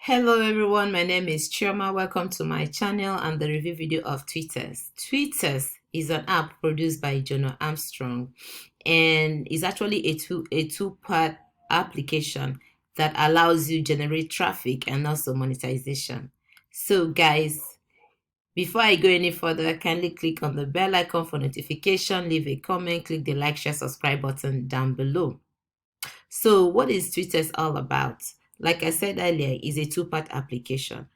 Hello everyone, my name is Chioma. Welcome to my channel and the review video of Tweetx. Tweetx is an app produced by Jono Armstrong and is actually a two-part application that allows you generate traffic and also monetization. So guys, before I go any further, kindly click on the bell icon for notification, leave a comment, click the like, share, subscribe button down below. So what is Tweetx all about? Like I said earlier, is a two-part application.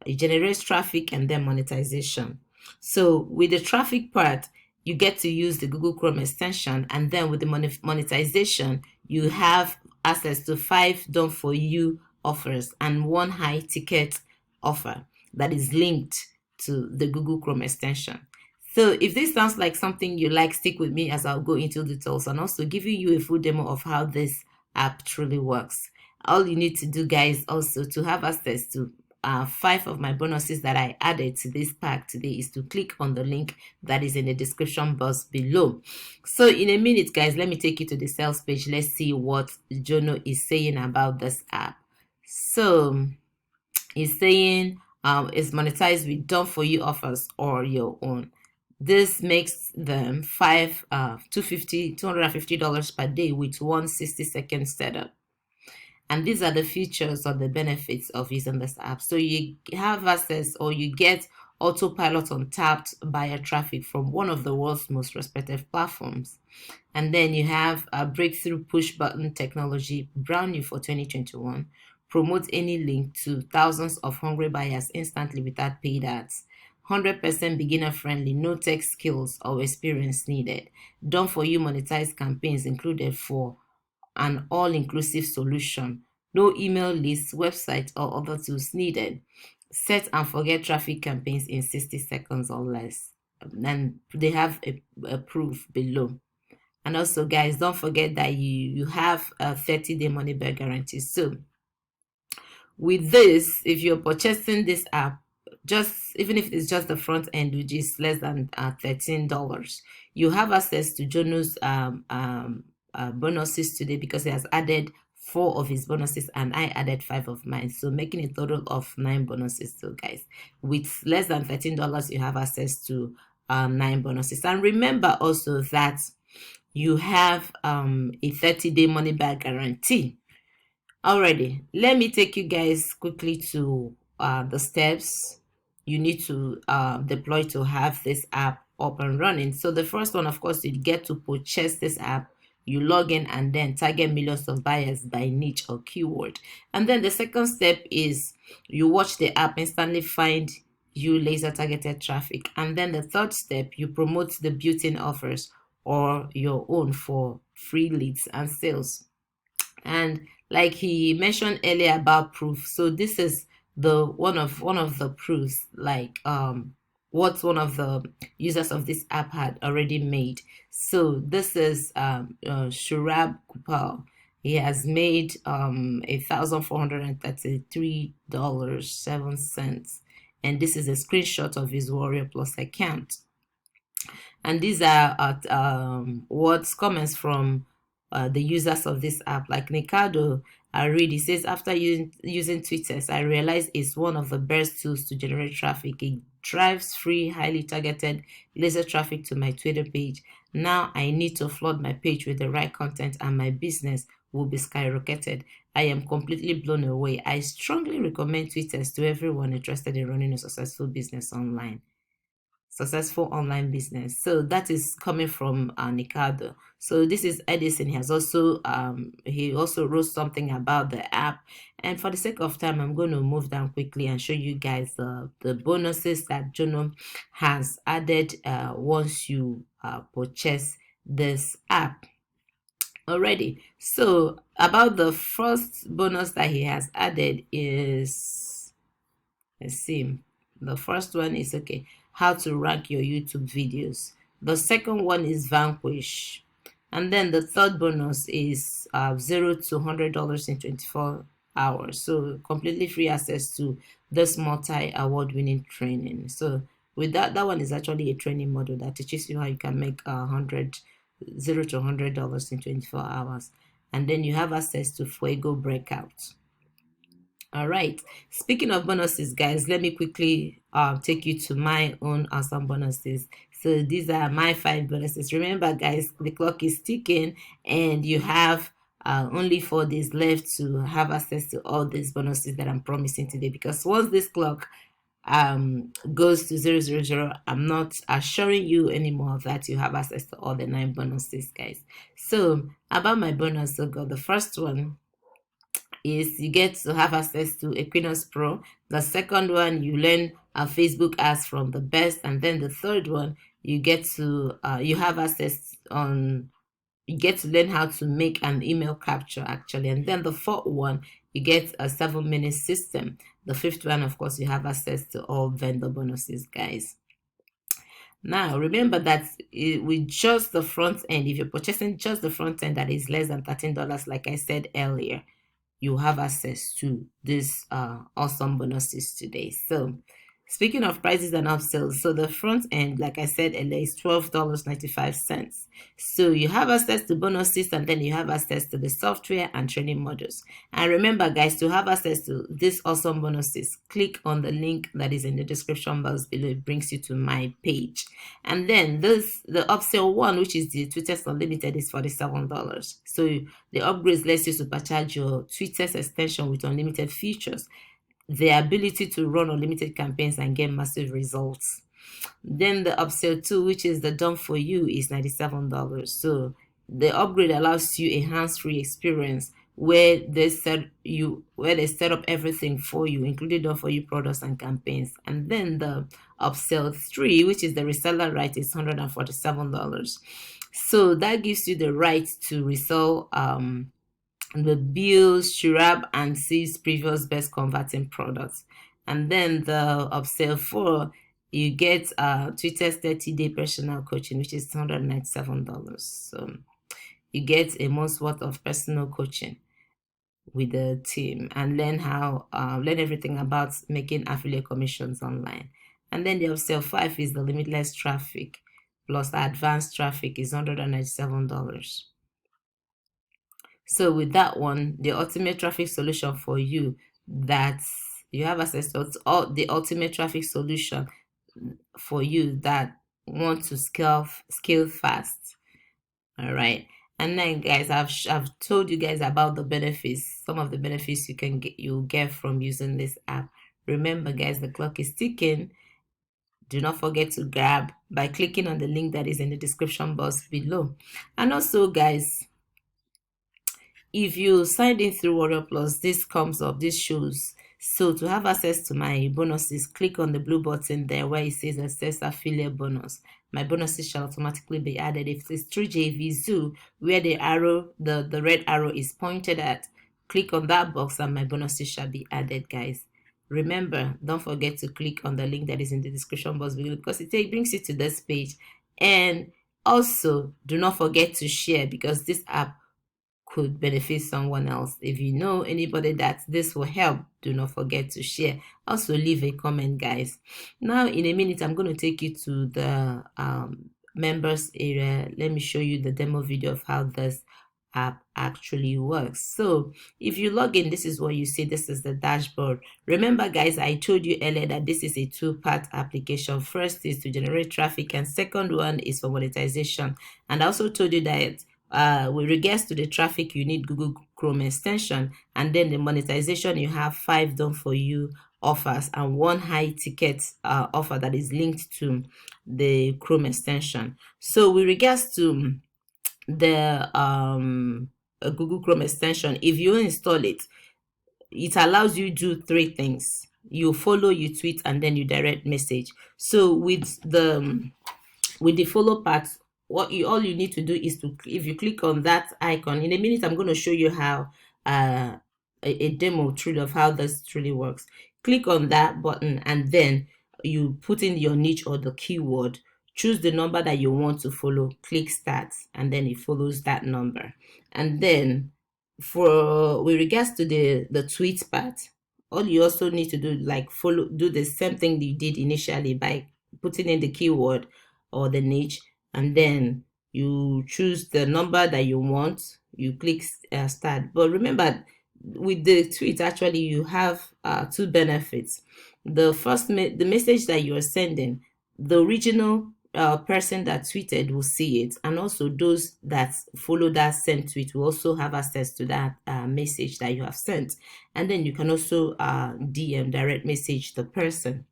It generates traffic and then monetization. So with the traffic part, you get to use the Google Chrome extension, and then with the monetization, you have access to 5 done for you offers and 1 high ticket offer that is linked to the Google Chrome extension. So if this sounds like something you like, stick with me as I'll go into details and also giving you a full demo of how this app truly works. All you need to do, guys, also to have access to 5 of my bonuses that I added to this pack today is to click on the link that is in the description box below. So in a minute, guys, let me take you to the sales page. Let's see what Jono is saying about this app. So he's saying it's monetized with done for you offers or your own. This makes them $250 per day with 160-second setup. And these are the features or the benefits of using this app. So you have access, or you get autopilot on tapped buyer traffic from one of the world's most respected platforms. And then you have a breakthrough push button technology, brand new for 2021. Promote any link to thousands of hungry buyers instantly without paid ads. 100% beginner friendly, no tech skills or experience needed. Done for you monetized campaigns included for an all-inclusive solution. No email lists, website, or other tools needed. Set and forget traffic campaigns in 60 seconds or less. And they have a proof below. And also, guys, don't forget that you have a 30-day money back guarantee. So with this, if you're purchasing this app, even if it's just the front end, which is less than $13, you have access to Jono's bonuses today, because he has added 4 of his bonuses and I added 5 of mine, so making a total of 9 bonuses. So guys, with less than $13, you have access to 9 bonuses. And remember also that you have a 30-day money back guarantee. Alrighty, let me take you guys quickly to the steps you need to deploy to have this app up and running. So the first one, of course, you get to purchase this app. You log in and then target millions of buyers by niche or keyword. And then the second step is you watch the app instantly find you laser targeted traffic. And then the third step, you promote the built-in offers or your own for free leads and sales. And like he mentioned earlier about proof, so this is the one of the proofs, like what one of the users of this app had already made. So this is Shurab Kupal. He has made $1,433.07, and this is a screenshot of his Warrior Plus account. And these are words comments from the users of this app. Like Nikado Reed, he says, after using Tweetx, I realized it's one of the best tools to generate traffic. It drives free, highly targeted laser traffic to my Twitter page. Now I need to flood my page with the right content and my business will be skyrocketed. I am completely blown away. I strongly recommend Tweetx to everyone interested in running a successful business online. Successful online business. So that is coming from Nikado. So this is Edison. He has also he also wrote something about the app, and for the sake of time, I'm going to move down quickly and show you guys the bonuses that Jono has added once you purchase this app already. So about the first bonus that he has added is, let's see, the first one is how to rank your YouTube videos. The second one is Vanquish. And then the third bonus is $0 to $100 in 24 hours. So completely free access to this multi-award winning training. So with that one is actually a training model that teaches you how you can make $0 to $100 in 24 hours. And then you have access to Fuego Breakout. All right. Speaking of bonuses, guys, let me quickly take you to my own awesome bonuses. So these are my 5 bonuses. Remember, guys, the clock is ticking, and you have only 4 days left to have access to all these bonuses that I'm promising today. Because once this clock goes to 000, I'm not assuring you anymore that you have access to all the 9 bonuses, guys. So about my bonus, so the first one is you get to have access to Equinox Pro. The second one, you learn Facebook ads from the best, and then the third one, you get to you have access on you get to learn how to make an email capture actually, and then the fourth one, you get a 7-minute system. The fifth one, of course, you have access to all vendor bonuses, guys. Now remember that with just the front end, if you're purchasing just the front end, that is less than $13, like I said earlier, you have access to this awesome bonuses today. So speaking of prices and upsells, so the front end, like I said earlier, is $12.95. So you have access to bonuses, and then you have access to the software and training modules. And remember, guys, to have access to these awesome bonuses, click on the link that is in the description box below. It brings you to my page. And then the upsell one, which is the Tweetx Unlimited, is $47. So the upgrades lets you supercharge your Tweetx extension with unlimited features, the ability to run unlimited campaigns and get massive results. Then the upsell 2, which is the done for you, is $97. So the upgrade allows you a hands-free experience where they set up everything for you, including done for you products and campaigns. And then the upsell 3, which is the reseller right, is $147. So that gives you the right to resell the Bills, Shurab, and C's previous best converting products. And then the upsell 4, you get Twitter's 30-day personal coaching, which is $297. So you get a month's worth of personal coaching with the team and learn everything about making affiliate commissions online. And then the upsell 5 is the limitless traffic plus advanced traffic is $197. So with that one, the ultimate traffic solution for you, that you have access to all the ultimate traffic solution for you that want to scale fast. All right. And then, guys, I've told you guys about the benefits, some of the benefits you'll get from using this app. Remember, guys, the clock is ticking. Do not forget to grab by clicking on the link that is in the description box below. And also, guys, if you signed in through Warrior Plus, this comes up, this shows. So to have access to my bonuses, click on the blue button there where it says access affiliate bonus. My bonuses shall automatically be added. If it's through JV Zoo, where the red arrow is pointed at, click on that box and my bonuses shall be added, guys. Remember, don't forget to click on the link that is in the description box below, because it brings you to this page. And also, do not forget to share, because this app could benefit someone else. If you know anybody that this will help, do not forget to share. Also leave a comment, guys. Now in a minute, I'm going to take you to the members area. Let me show you the demo video of how this app actually works. So if you log in, this is what you see. This is the dashboard. Remember, guys, I told you earlier that this is a 2-part application. First is to generate traffic, and second one is for monetization. And I also told you that with regards to the traffic, you need Google Chrome extension, and then the monetization, you have 5 done for you offers and 1 high ticket offer that is linked to the Chrome extension. So with regards to the Google Chrome extension, if you install it, it allows you to do 3 things. You follow, you tweet, and then you direct message. So with the follow part, all you need to do is to, if you click on that icon, in a minute I'm going to show you how a demo truly of how this truly works. Click on that button and then you put in your niche or the keyword, choose the number that you want to follow, click start, and then it follows that number. And then with regards to the tweet part, all you also need to do, do the same thing you did initially by putting in the keyword or the niche, and then you choose the number that you want, you click start. But remember, with the tweet, actually, you have two benefits. The first, the message that you're sending, the original person that tweeted will see it, and also those that follow that sent tweet will also have access to that message that you have sent. And then you can also DM, direct message the person.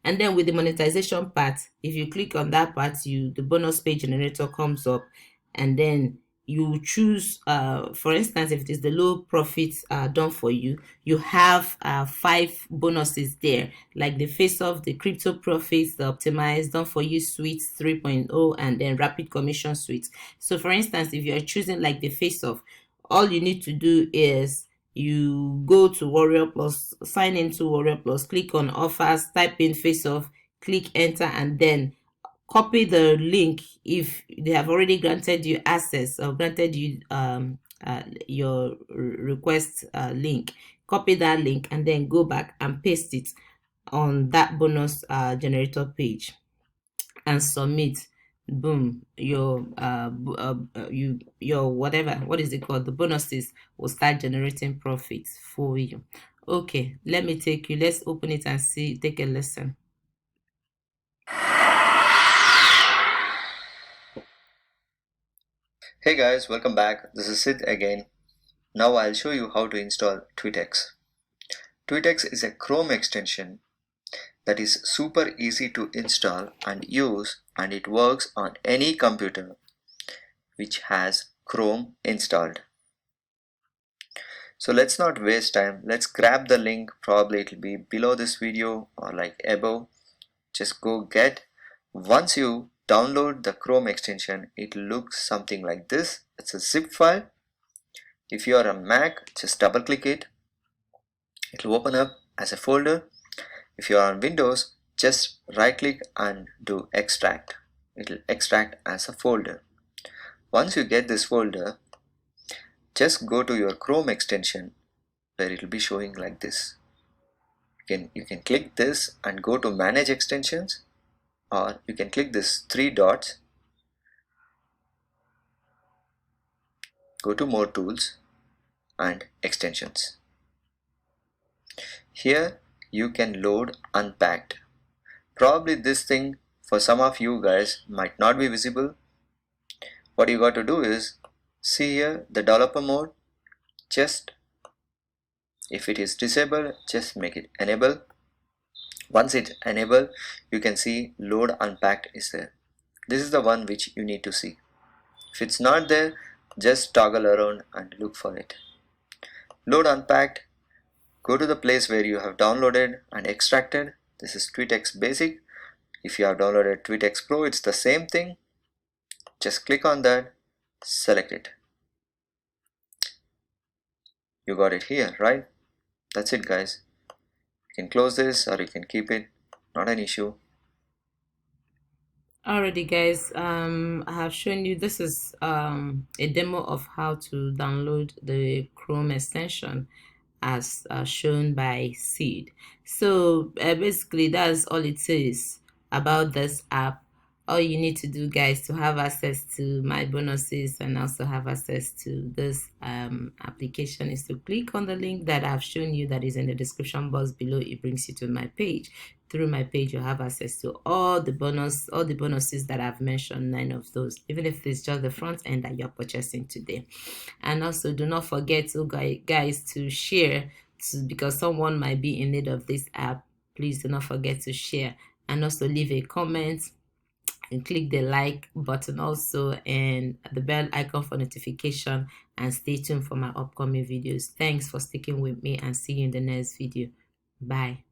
And then with the monetization part, if you click on that part, the bonus page generator comes up, and then you choose, for instance, if it is the low profit done for you, you have 5 bonuses there, like the face off, the crypto profits, the optimized done for you suite 3.0, and then rapid commission suite. So for instance, if you're choosing like the face off, all you need to do is you go to Warrior Plus, sign into Warrior Plus, click on offers, type in face off, click enter, and then copy the link. If they have already granted you access or granted you your request link, copy that link and then go back and paste it on that bonus generator page and submit. Boom, your your whatever, what is it called, the bonuses will start generating profits for you. Okay, let me take you, let's open it and see, take a listen. Hey guys, welcome back. This is Sid again. Now I'll show you how to install Tweetx. Tweetx is a Chrome extension that is super easy to install and use, and it works on any computer which has Chrome installed. So let's not waste time. Let's grab the link. Probably it'll be below this video or like above. Just go get. Once you download the Chrome extension, it looks something like this. It's a zip file. If you are a Mac, just double click it. It will open up as a folder. If you are on Windows, just right click and do extract. It will extract as a folder. Once you get this folder, just go to your Chrome extension where it will be showing like this. You can click this and go to manage extensions, or you can click this 3 dots, go to more tools and extensions. Here you can load unpacked. Probably this thing for some of you guys might not be visible. What you got to do is see here the developer mode. Just if it is disabled, just make it enable. Once it's enabled, you can see load unpacked is there. This is the one which you need to see. If it's not there, just toggle around and look for it. Load unpacked, go to the place where you have downloaded and extracted. This is Tweetx Basic. If you have downloaded Tweetx Pro, it's the same thing. Just click on that, select it. You got it here, right? That's it, guys. You can close this or you can keep it, not an issue. Alrighty guys, I have shown you, this is a demo of how to download the Chrome extension as shown by Sid. So basically that's all it is about this app. All you need to do, guys, to have access to my bonuses and also have access to this application is to click on the link that I've shown you that is in the description box below. It brings you to my page. Through my page, you'll have access to all the bonuses that I've mentioned, 9 of those, even if it's just the front end that you're purchasing today. And also do not forget to guys to share, because someone might be in need of this app. Please do not forget to share, and also leave a comment and click the like button also and the bell icon for notification, and stay tuned for my upcoming videos. Thanks for sticking with me, and see you in the next video. Bye.